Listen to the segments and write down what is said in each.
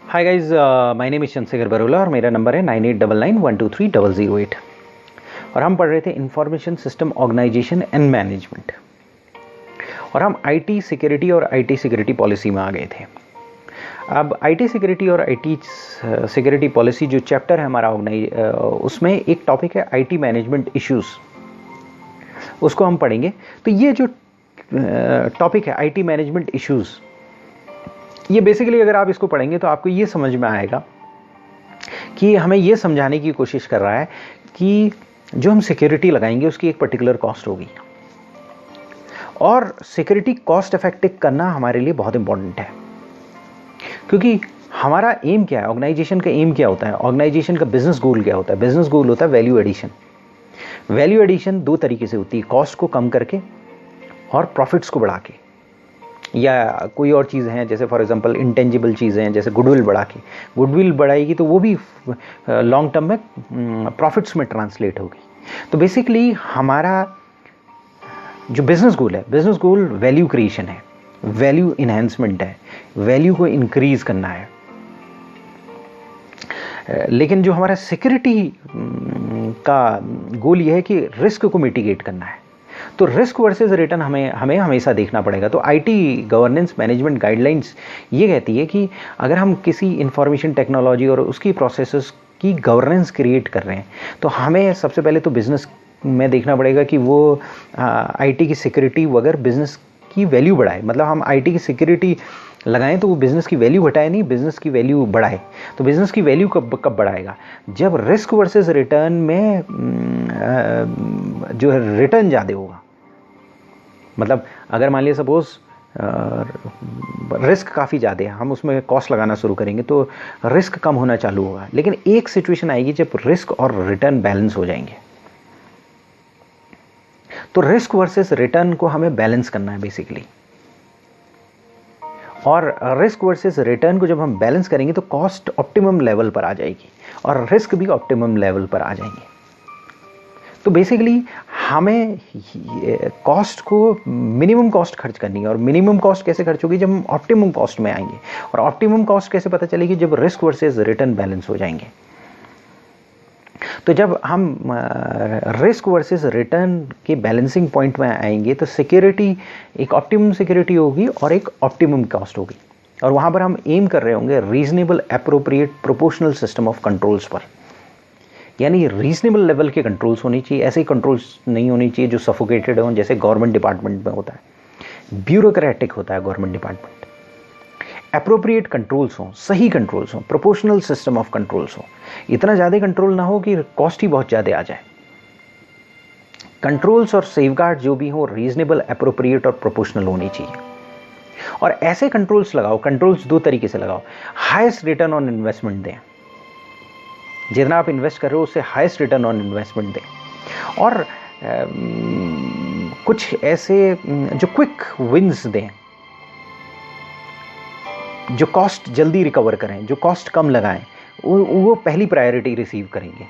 Hi guys, my name is Chandrashekhar बरोला और मेरा number है 9899123008। और हम पढ़ रहे थे information system organization and management, और हम आईटी सिक्योरिटी और आईटी सिक्योरिटी पॉलिसी में आ गए थे। अब आईटी सिक्योरिटी और आईटी सिक्योरिटी पॉलिसी जो चैप्टर है हमारा उसमें एक टॉपिक है आईटी मैनेजमेंट इश्यूज, उसको हम पढ़ेंगे। तो ये जो टॉपिक है आईटी मैनेजमेंट इश्यूज, ये बेसिकली अगर आप इसको पढ़ेंगे तो आपको ये समझ में आएगा कि हमें ये समझाने की कोशिश कर रहा है कि जो हम सिक्योरिटी लगाएंगे उसकी एक पर्टिकुलर कॉस्ट होगी, और सिक्योरिटी कॉस्ट इफेक्टिव करना हमारे लिए बहुत इंपॉर्टेंट है। क्योंकि हमारा एम क्या है, ऑर्गेनाइजेशन का एम क्या होता है, ऑर्गेनाइजेशन का बिजनेस गोल क्या होता है? बिजनेस गोल होता है वैल्यू एडिशन। वैल्यू एडिशन दो तरीके से होती है, कॉस्ट को कम करके और प्रॉफिट्स को बढ़ा के, या कोई और चीज़ हैं जैसे फॉर एग्जांपल इंटेंजिबल चीज़ें हैं जैसे गुडविल बढ़ा के। गुडविल बढ़ाएगी तो वो भी लॉन्ग टर्म में प्रॉफिट्स में ट्रांसलेट होगी। तो बेसिकली हमारा जो बिजनेस गोल है, बिजनेस गोल वैल्यू क्रिएशन है, वैल्यू इन्हेंसमेंट है, वैल्यू को इंक्रीज करना है। लेकिन जो हमारा सिक्योरिटी का गोल ये है कि रिस्क को मिटिगेट करना है। तो रिस्क वर्सेस रिटर्न हमें हमेशा देखना पड़ेगा। तो आईटी गवर्नेंस मैनेजमेंट गाइडलाइंस ये कहती है कि अगर हम किसी इंफॉर्मेशन टेक्नोलॉजी और उसकी प्रोसेसेस की गवर्नेंस क्रिएट कर रहे हैं तो हमें सबसे पहले तो बिजनेस में देखना पड़ेगा कि वो आईटी की सिक्योरिटी वगैरह बिजनेस की वैल्यू बढ़ाए। मतलब हम आईटी की सिक्योरिटी लगाएं तो वो बिज़नेस की वैल्यू घटाए नहीं, बिज़नेस की वैल्यू बढ़ाए। तो बिज़नेस की वैल्यू कब बढ़ाएगा? जब रिस्क वर्सेस रिटर्न में जो है रिटर्न ज़्यादा होगा। मतलब अगर मान लिया सपोज रिस्क काफ़ी ज़्यादा है, हम उसमें कॉस्ट लगाना शुरू करेंगे तो रिस्क कम होना चालू होगा। लेकिन एक सिचुएशन आएगी जब रिस्क और रिटर्न बैलेंस हो जाएंगे। तो रिस्क वर्सेस रिटर्न को हमें बैलेंस करना है बेसिकली, और रिस्क वर्सेस रिटर्न को जब हम बैलेंस करेंगे तो कॉस्ट ऑप्टिमम लेवल पर आ जाएगी और रिस्क भी ऑप्टिमम लेवल पर आ जाएंगे। तो बेसिकली हमें कॉस्ट को मिनिमम कॉस्ट खर्च करनी है, और मिनिमम कॉस्ट कैसे खर्च होगी? जब हम ऑप्टिमम कॉस्ट में आएंगे। और ऑप्टिमम कॉस्ट कैसे पता चलेगी? जब रिस्क वर्सेस रिटर्न बैलेंस हो जाएंगे। तो जब हम रिस्क वर्सेस रिटर्न के बैलेंसिंग पॉइंट में आएंगे तो सिक्योरिटी एक ऑप्टिमम सिक्योरिटी होगी और एक ऑप्टिमम कॉस्ट होगी, और वहाँ पर हम एम कर रहे होंगे reasonable appropriate proportional system of controls पर। यानी रीजनेबल लेवल के कंट्रोल्स होनी चाहिए, ऐसे ही कंट्रोल्स नहीं होनी चाहिए जो सफोकेटेड हों जैसे गवर्नमेंट डिपार्टमेंट में होता है, ब्यूरोक्रेटिक होता है गवर्नमेंट डिपार्टमेंट। एप्रोप्रिएट कंट्रोल्स हों, सही कंट्रोल्स हों, प्रोपोर्शनल सिस्टम ऑफ कंट्रोल्स हों। इतना ज़्यादा कंट्रोल ना हो कि कॉस्ट ही बहुत ज़्यादा आ जाए। कंट्रोल्स और सेफगार्ड जो भी हो रीजनेबल, एप्रोप्रिएट और प्रोपोर्शनल होनी चाहिए। और ऐसे कंट्रोल्स लगाओ, कंट्रोल्स दो तरीके से लगाओ। हाईएस्ट रिटर्न ऑन इन्वेस्टमेंट दें, जितना आप इन्वेस्ट कर रहे हो उससे हाईएस्ट रिटर्न ऑन इन्वेस्टमेंट दें। और कुछ ऐसे जो क्विक विन्स दें, जो कॉस्ट जल्दी रिकवर करें, जो कॉस्ट कम लगाएं, वो पहली प्रायोरिटी रिसीव करेंगे।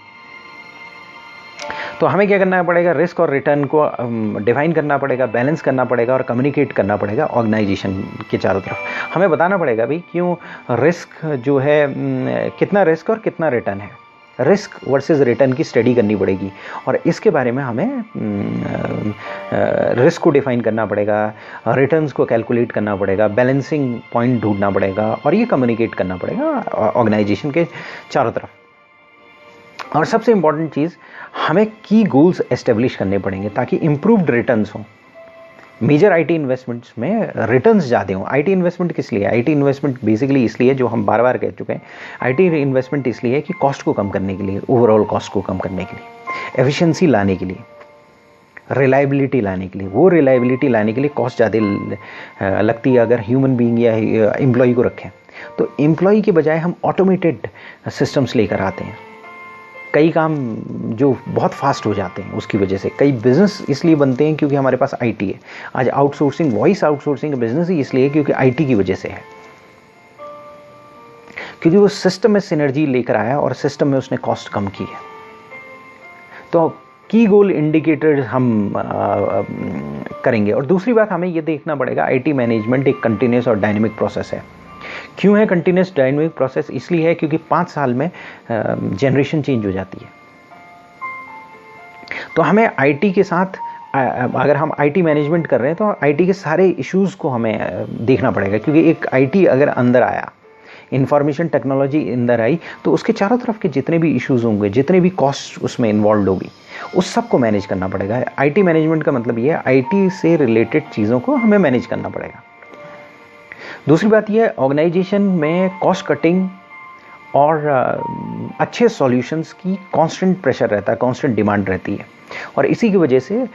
तो हमें क्या करना पड़ेगा? रिस्क और रिटर्न को डिफाइन करना पड़ेगा, बैलेंस करना पड़ेगा और कम्युनिकेट करना पड़ेगा ऑर्गेनाइजेशन के चारों तरफ। हमें बताना पड़ेगा भाई क्यों रिस्क जो है, कितना रिस्क और कितना रिटर्न है। रिस्क वर्सेस रिटर्न की स्टडी करनी पड़ेगी, और इसके बारे में हमें रिस्क को डिफाइन करना पड़ेगा, रिटर्न्स को कैलकुलेट करना पड़ेगा, बैलेंसिंग पॉइंट ढूंढना पड़ेगा, और ये कम्युनिकेट करना पड़ेगा ऑर्गेनाइजेशन के चारों तरफ। और सबसे इंपॉर्टेंट चीज़, हमें की गोल्स एस्टेब्लिश करने पड़ेंगे ताकि इम्प्रूव्ड रिटर्न्स हों। मेजर आईटी इन्वेस्टमेंट्स में रिटर्न्स ज़्यादा हों। आईटी इन्वेस्टमेंट किस लिए? आईटी इन्वेस्टमेंट बेसिकली इसलिए, जो हम बार बार कह चुके हैं, आईटी इन्वेस्टमेंट इसलिए है कि कॉस्ट को कम करने के लिए, ओवरऑल कॉस्ट को कम करने के लिए, एफिशिएंसी लाने के लिए, रिलायबिलिटी लाने के लिए। वो रिलायबिलिटी लाने के लिए कॉस्ट ज़्यादा लगती है अगर ह्यूमन बीइंग या एम्प्लॉय को रखें। तो एम्प्लॉय के बजाय हम ऑटोमेटेड सिस्टम्स लेकर आते हैं। कई काम जो बहुत फास्ट हो जाते हैं, उसकी वजह से कई बिजनेस इसलिए बनते हैं क्योंकि हमारे पास आईटी है। आज आउटसोर्सिंग, वॉइस आउटसोर्सिंग का बिजनेस ही इसलिए क्योंकि आईटी की वजह से है, क्योंकि वो सिस्टम में सिनर्जी लेकर आया और सिस्टम में उसने कॉस्ट कम की है। तो की गोल इंडिकेटर्स हम करेंगे। और दूसरी बात, हमें ये देखना पड़ेगा आईटी मैनेजमेंट एक कंटिन्यूस और डायनेमिक प्रोसेस है। क्यों है कंटिन्यूस डायनेमिक प्रोसेस? इसलिए है क्योंकि 5 साल में जनरेशन चेंज हो जाती है। तो हमें आईटी के साथ, अगर हम आईटी मैनेजमेंट कर रहे हैं तो आईटी के सारे इश्यूज़ को हमें देखना पड़ेगा, क्योंकि एक आईटी अगर अंदर आया, इंफॉर्मेशन टेक्नोलॉजी अंदर आई, तो उसके चारों तरफ के जितने भी इश्यूज़ होंगे, जितने भी कॉस्ट उसमें इन्वॉल्व होगी, उस सब को मैनेज करना पड़ेगा। आईटी मैनेजमेंट का मतलब ये है आईटी से रिलेटेड चीज़ों को हमें मैनेज करना पड़ेगा। दूसरी बात यह है, ऑर्गेनाइजेशन में कॉस्ट कटिंग और अच्छे सॉल्यूशंस की कांस्टेंट प्रेशर रहता है, कांस्टेंट डिमांड रहती है, और इसी की वजह से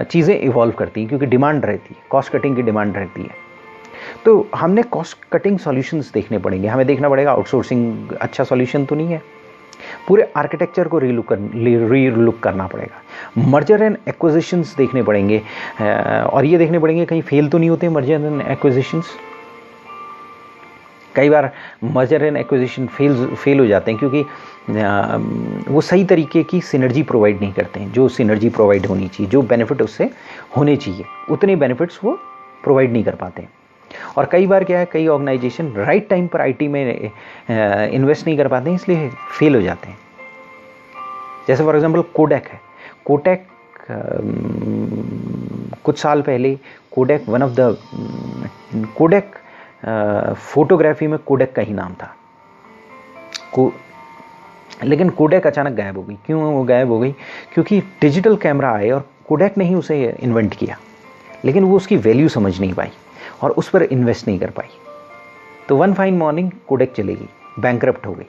चीज़ें इवॉल्व करती हैं, क्योंकि डिमांड रहती है, कॉस्ट कटिंग की डिमांड रहती है। तो हमने कॉस्ट कटिंग सॉल्यूशंस देखने पड़ेंगे। हमें देखना पड़ेगा आउटसोर्सिंग अच्छा सॉल्यूशन तो नहीं है, पूरे आर्किटेक्चर को रीलुक करना पड़ेगा। मर्जर एंड एक्विजिशंस देखने पड़ेंगे, और ये देखने पड़ेंगे कहीं फेल तो नहीं होते मर्जर एंड एक्विजिशंस। कई बार मर्जर एंड एक्विजिशन फेल हो जाते हैं क्योंकि वो सही तरीके की सिनर्जी प्रोवाइड नहीं करते हैं। जो सिनर्जी प्रोवाइड होनी चाहिए, जो बेनिफिट उससे होने चाहिए, उतने बेनिफिट्स वो प्रोवाइड नहीं कर पाते हैं। और कई बार क्या है, कई ऑर्गेनाइजेशन राइट टाइम पर आईटी में इन्वेस्ट नहीं कर पाते हैं, इसलिए फेल हो जाते हैं। जैसे फॉर एग्जांपल कोडेक है। कोडेक कुछ साल पहले कोडेक कोडेक फोटोग्राफी में कोडेक का ही नाम था, लेकिन कोडेक अचानक गायब हो गई। क्यों वो गायब हो गई? क्योंकि डिजिटल कैमरा आए और कोडेक ने ही उसे इन्वेंट किया, लेकिन वो उसकी वैल्यू समझ नहीं पाई और उस पर इन्वेस्ट नहीं कर पाई। तो वन फाइन मॉर्निंग कोडेक चली गई, बैंकरप्ट हो गई।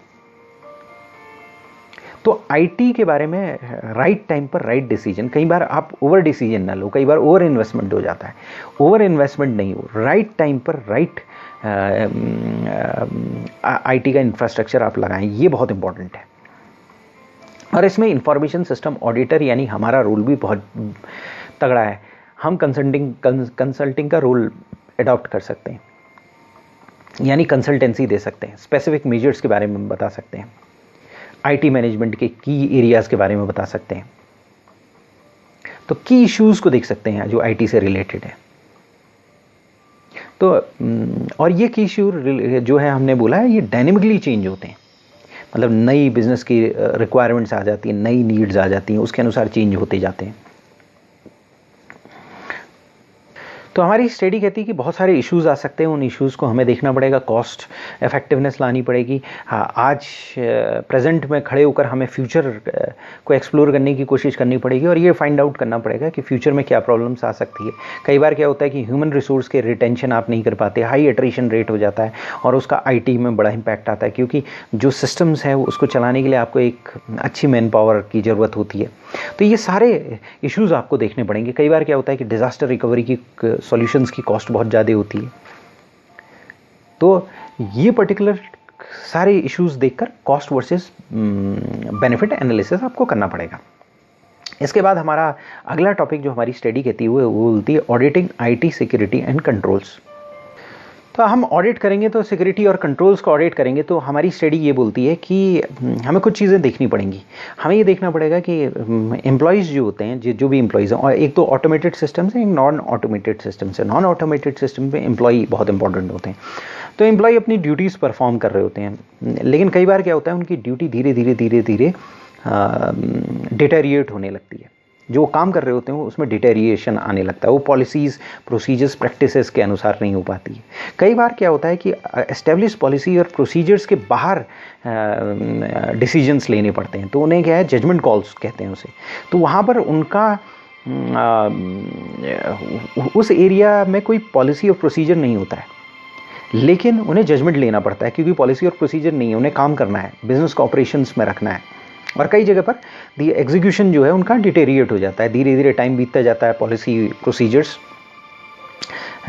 तो आईटी के बारे में राइट टाइम पर राइट डिसीजन, कई बार आप ओवर डिसीजन ना लो, कई बार ओवर इन्वेस्टमेंट हो जाता है। ओवर इन्वेस्टमेंट नहीं हो, राइट टाइम पर राइट आईटी का इंफ्रास्ट्रक्चर आप लगाएं, ये बहुत इंपॉर्टेंट है। और इसमें इंफॉर्मेशन सिस्टम ऑडिटर यानी हमारा रोल भी बहुत तगड़ा है। हम कंसल्टिंग का रोल अडॉप्ट कर सकते हैं, यानी कंसल्टेंसी दे सकते हैं, स्पेसिफिक मेजर्स के बारे में बता सकते हैं, आईटी मैनेजमेंट के की एरियाज़ के बारे में बता सकते हैं। तो की इश्यूज़ को देख सकते हैं जो आईटी से रिलेटेड है। तो और ये की इश्यू जो है, हमने बोला है, ये डायनेमिकली चेंज होते हैं। मतलब नई बिजनेस की रिक्वायरमेंट्स आ जाती हैं, नई नीड्स आ जाती हैं, उसके अनुसार चेंज होते जाते हैं। तो हमारी स्टडी कहती है कि बहुत सारे इश्यूज़ आ सकते हैं, उन इश्यूज़ को हमें देखना पड़ेगा, कॉस्ट इफेक्टिवनेस लानी पड़ेगी। हाँ, आज प्रेजेंट में खड़े होकर हमें फ्यूचर को एक्सप्लोर करने की कोशिश करनी पड़ेगी और ये फाइंड आउट करना पड़ेगा कि फ्यूचर में क्या प्रॉब्लम्स आ सकती है। कई बार क्या होता है कि ह्यूमन रिसोर्स के रिटेंशन आप नहीं कर पाते, हाई एट्रिशन रेट हो जाता है और उसका आईटी में बड़ा इम्पैक्ट आता है, क्योंकि जो सिस्टम्स है उसको चलाने के लिए आपको एक अच्छी मैन पावर की ज़रूरत होती है। तो ये सारे इश्यूज़ आपको देखने पड़ेंगे। कई बार क्या होता है कि डिज़ास्टर रिकवरी की सॉल्यूशंस की कॉस्ट बहुत ज़्यादा होती है। तो ये पर्टिकुलर सारे इश्यूज़ देखकर कॉस्ट वर्सेस बेनिफिट एनालिसिस आपको करना पड़ेगा। इसके बाद हमारा अगला टॉपिक जो हमारी स्टडी कहती है वो बोलती है auditing IT security and controls. तो हम ऑडिट करेंगे, तो सिक्योरिटी और कंट्रोल्स को ऑडिट करेंगे, तो हमारी स्टडी ये बोलती है कि हमें कुछ चीज़ें देखनी पड़ेंगी। हमें ये देखना पड़ेगा कि एम्प्लॉयज़ जो होते हैं, जो भी एम्प्लॉयज़ हैं, और एक तो ऑटोमेटेड सिस्टम्स हैं, एक नॉन ऑटोमेटेड सिस्टम्स है। नॉन ऑटोमेटेड सिस्टम पे एम्प्लॉय बहुत इंपॉर्टेंट होते हैं। तो एम्प्लॉय अपनी ड्यूटीज़ परफॉर्म कर रहे होते हैं, लेकिन कई बार क्या होता है उनकी ड्यूटी धीरे धीरे डिटेरिएट होने लगती है। जो काम कर रहे होते हैं उसमें डिटेरिएशन आने लगता है, वो पॉलिसीज़, प्रोसीजर्स, प्रैक्टिसेस के अनुसार नहीं हो पाती है। कई बार क्या होता है कि एस्टेब्लिश पॉलिसी और प्रोसीजर्स के बाहर डिसीजंस लेने पड़ते हैं, तो उन्हें क्या है, जजमेंट कॉल्स कहते हैं उसे। तो वहाँ पर उनका उस एरिया में कोई पॉलिसी और प्रोसीजर नहीं होता है, लेकिन उन्हें जजमेंट लेना पड़ता है, क्योंकि पॉलिसी और प्रोसीजर नहीं है, उन्हें काम करना है, बिजनेस को ऑपरेशंस में रखना है। और कई जगह पर दी एग्जीक्यूशन जो है उनका डिटेरिएट हो जाता है, धीरे धीरे टाइम बीतता जाता है, पॉलिसी प्रोसीजर्स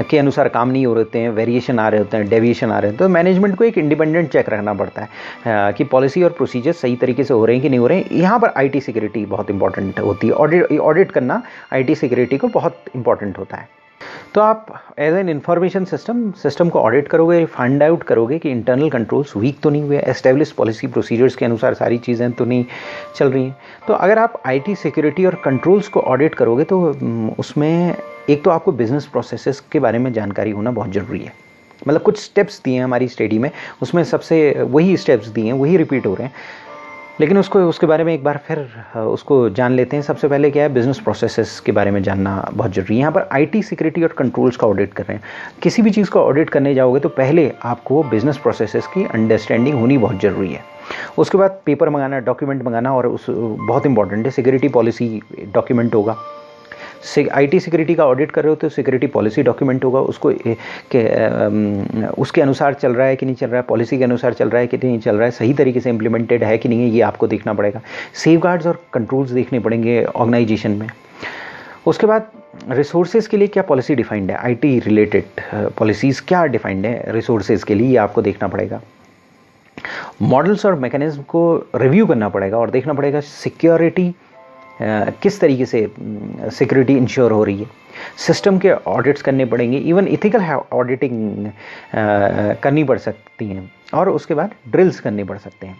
के अनुसार काम नहीं हो रहे हैं, वेरिएशन आ रहे होते हैं, डेविएशन आ रहे हैं। तो मैनेजमेंट को एक इंडिपेंडेंट चेक रखना पड़ता है कि पॉलिसी और प्रोसीजर सही तरीके से हो रहे हैं कि नहीं हो रहे हैं। यहाँ पर आईटी सिक्योरिटी बहुत इंपॉर्टेंट होती है, ऑडिट करना आईटी सिक्योरिटी को बहुत इंपॉर्टेंट होता है। तो आप एज एन इंफॉर्मेशन सिस्टम को ऑडिट करोगे, फाइंड आउट करोगे कि इंटरनल कंट्रोल्स वीक तो नहीं हुए, एस्टेब्लिश पॉलिसी प्रोसीजर्स के अनुसार सारी चीज़ें तो नहीं चल रही हैं। तो अगर आप आईटी सिक्योरिटी और कंट्रोल्स को ऑडिट करोगे तो उसमें एक तो आपको बिजनेस प्रोसेसेस के बारे में जानकारी होना बहुत ज़रूरी है। मतलब कुछ स्टेप्स दिए हैं हमारी स्टडी में, उसमें सबसे वही स्टेप्स दिए हैं, वही रिपीट हो रहे हैं, लेकिन उसके बारे में एक बार फिर उसको जान लेते हैं। सबसे पहले क्या है, बिजनेस प्रोसेसेस के बारे में जानना बहुत जरूरी है। यहाँ पर आईटी सिक्योरिटी और कंट्रोल्स का ऑडिट कर रहे हैं। किसी भी चीज़ को ऑडिट करने जाओगे तो पहले आपको बिजनेस प्रोसेसेस की अंडरस्टैंडिंग होनी बहुत ज़रूरी है। उसके बाद पेपर मंगाना, डॉक्यूमेंट मंगाना, और उस बहुत इंपॉर्टेंट है, सिक्योरिटी पॉलिसी डॉक्यूमेंट होगा। आईटी सिक्योरिटी का ऑडिट कर रहे हो तो सिक्योरिटी पॉलिसी डॉक्यूमेंट होगा, उसको उसके अनुसार चल रहा है कि नहीं चल रहा है, पॉलिसी के अनुसार चल रहा है कि नहीं चल रहा है, सही तरीके से इम्प्लीमेंटेड है कि नहीं है, ये आपको देखना पड़ेगा। सेफगार्ड्स और कंट्रोल्स देखने पड़ेंगे ऑर्गेनाइजेशन में। उसके बाद रिसोर्सेज के लिए क्या पॉलिसी डिफाइंड है, आईटी रिलेटेड पॉलिसीज़ क्या डिफाइंड है रिसोर्सेज के लिए, ये आपको देखना पड़ेगा। मॉडल्स और मैकेनिज्म को रिव्यू करना पड़ेगा और देखना पड़ेगा सिक्योरिटी किस तरीके से सिक्योरिटी इंश्योर हो रही है। सिस्टम के ऑडिट्स करने पड़ेंगे, इवन इथिकल ऑडिटिंग करनी पड़ सकती हैं, और उसके बाद ड्रिल्स करने पड़ सकते हैं।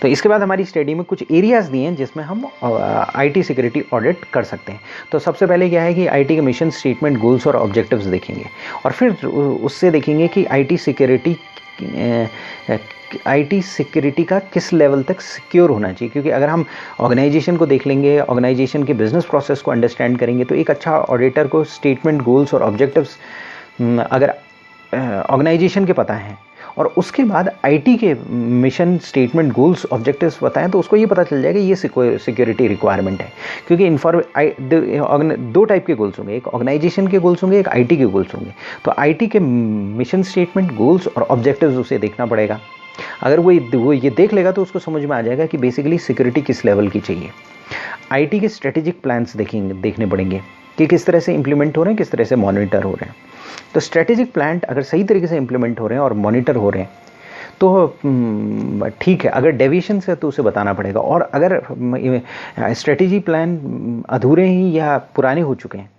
तो इसके बाद हमारी स्टडी में कुछ एरियाज़ दिए हैं जिसमें हम आईटी सिक्योरिटी ऑडिट कर सकते हैं। तो सबसे पहले क्या है कि आईटी के मिशन स्टेटमेंट, गोल्स और ऑब्जेक्टिव्स देखेंगे, और फिर उससे देखेंगे कि आईटी सिक्योरिटी का किस लेवल तक सिक्योर होना चाहिए। क्योंकि अगर हम ऑर्गेनाइजेशन को देख लेंगे, ऑर्गेनाइजेशन के बिजनेस प्रोसेस को अंडरस्टैंड करेंगे, तो एक अच्छा ऑडिटर को स्टेटमेंट, गोल्स और ऑब्जेक्टिव्स अगर ऑर्गेनाइजेशन के पता है और उसके बाद आईटी के मिशन स्टेटमेंट, गोल्स, ऑब्जेक्टिव्स बताएं, तो उसको ये पता चल जाएगा ये सिक्योरिटी रिक्वायरमेंट है। क्योंकि दो टाइप के गोल्स होंगे, एक ऑर्गेनाइजेशन के गोल्स होंगे, एक आईटी के गोल्स होंगे। तो आईटी के मिशन स्टेटमेंट, गोल्स और ऑब्जेक्टिव्स उसे देखना पड़ेगा। अगर वो ये देख लेगा तो उसको समझ में आ जाएगा कि बेसिकली सिक्योरिटी किस लेवल की चाहिए। आईटी के स्ट्रेटेजिक प्लान्स देखने पड़ेंगे कि किस तरह से इंप्लीमेंट हो रहे हैं, किस तरह से मॉनिटर हो रहे हैं। तो स्ट्रेटेजिक प्लान अगर सही तरीके से इंप्लीमेंट हो रहे हैं और मॉनिटर हो रहे हैं तो ठीक है, अगर डेविएशन है तो उसे बताना पड़ेगा। और अगर स्ट्रेटेजी प्लान अधूरे ही या पुराने हो चुके हैं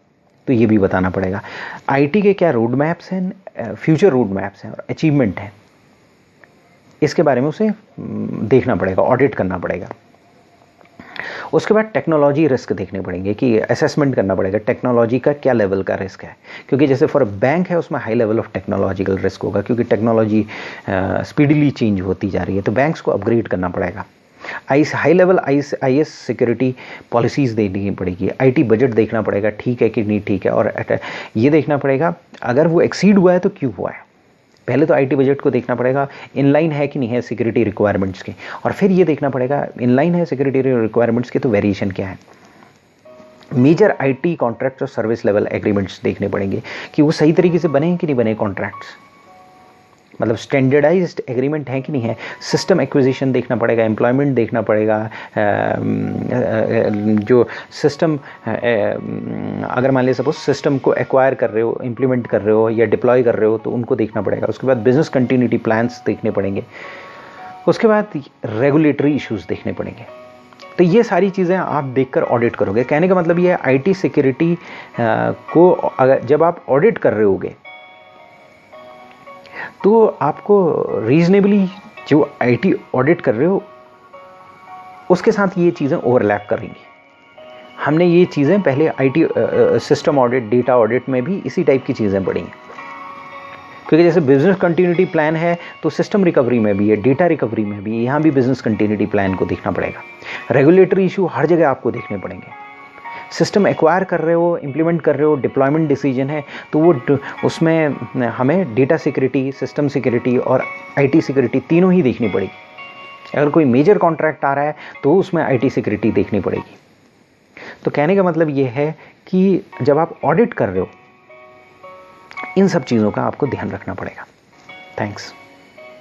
तो ये भी बताना पड़ेगा। आईटी के क्या रोड मैप्स हैं, फ्यूचर रोड मैप्स हैं और अचीवमेंट हैं, इसके बारे में उसे देखना पड़ेगा, ऑडिट करना पड़ेगा। उसके बाद टेक्नोलॉजी रिस्क देखने पड़ेंगे कि असेसमेंट करना पड़ेगा टेक्नोलॉजी का क्या लेवल का रिस्क है। क्योंकि जैसे फॉर बैंक है उसमें high level of technological risk होगा, क्योंकि टेक्नोलॉजी स्पीडीली चेंज होती जा रही है, तो बैंक्स को अपग्रेड करना पड़ेगा। High level IS security policies देखनी पड़ेगी। आईटी बजट देखना पड़ेगा ठीक है कि नहीं ठीक है, और ये देखना पड़ेगा अगर वो एक्सीड हुआ है तो क्यों हुआ है। पहले तो आईटी बजट को देखना पड़ेगा इनलाइन है कि नहीं है सिक्योरिटी रिक्वायरमेंट्स के, और फिर ये देखना पड़ेगा इनलाइन है सिक्योरिटी रिक्वायरमेंट्स के तो वेरिएशन क्या है। मेजर आईटी कॉन्ट्रैक्ट्स और सर्विस लेवल एग्रीमेंट्स देखने पड़ेंगे कि वो सही तरीके से बने हैं कि नहीं बने कॉन्ट्रैक्ट्स, मतलब स्टैंडर्डाइज्ड एग्रीमेंट है कि नहीं है। सिस्टम एक्विजिशन देखना पड़ेगा, एम्प्लॉयमेंट देखना पड़ेगा, जो सिस्टम अगर मान लिया सपोज सिस्टम को एक्वायर कर रहे हो, इम्प्लीमेंट कर रहे हो या डिप्लॉय कर रहे हो तो उनको देखना पड़ेगा। उसके बाद बिजनेस कंटिन्यूटी प्लान्स देखने पड़ेंगे। उसके बाद रेगुलेटरी इश्यूज देखने पड़ेंगे। तो ये सारी चीज़ें आप देखकर ऑडिट करोगे। कहने का मतलब ये है आईटी सिक्योरिटी को अगर जब आप ऑडिट कर रहे होगे तो आपको रीजनेबली जो आईटी ऑडिट कर रहे हो उसके साथ ये चीज़ें ओवरलैप करेंगी। हमने ये चीज़ें पहले IT system audit, data audit में भी इसी टाइप की चीज़ें पढ़ी हैं। क्योंकि जैसे बिजनेस कंटिन्यूटी प्लान है तो सिस्टम रिकवरी में भी है, डेटा रिकवरी में भी है, यहाँ भी बिजनेस कंटिन्यूटी प्लान को देखना पड़ेगा। रेगुलेटरी इशू हर जगह आपको देखने पड़ेंगे। सिस्टम एक्वायर कर रहे हो, इम्प्लीमेंट कर रहे हो, डिप्लॉयमेंट डिसीजन है तो वो उसमें हमें डेटा सिक्योरिटी, सिस्टम सिक्योरिटी और आईटी सिक्योरिटी तीनों ही देखनी पड़ेगी। अगर कोई मेजर कॉन्ट्रैक्ट आ रहा है तो उसमें आईटी सिक्योरिटी देखनी पड़ेगी। तो कहने का मतलब ये है कि जब आप ऑडिट कर रहे हो इन सब चीज़ों का आपको ध्यान रखना पड़ेगा। थैंक्स।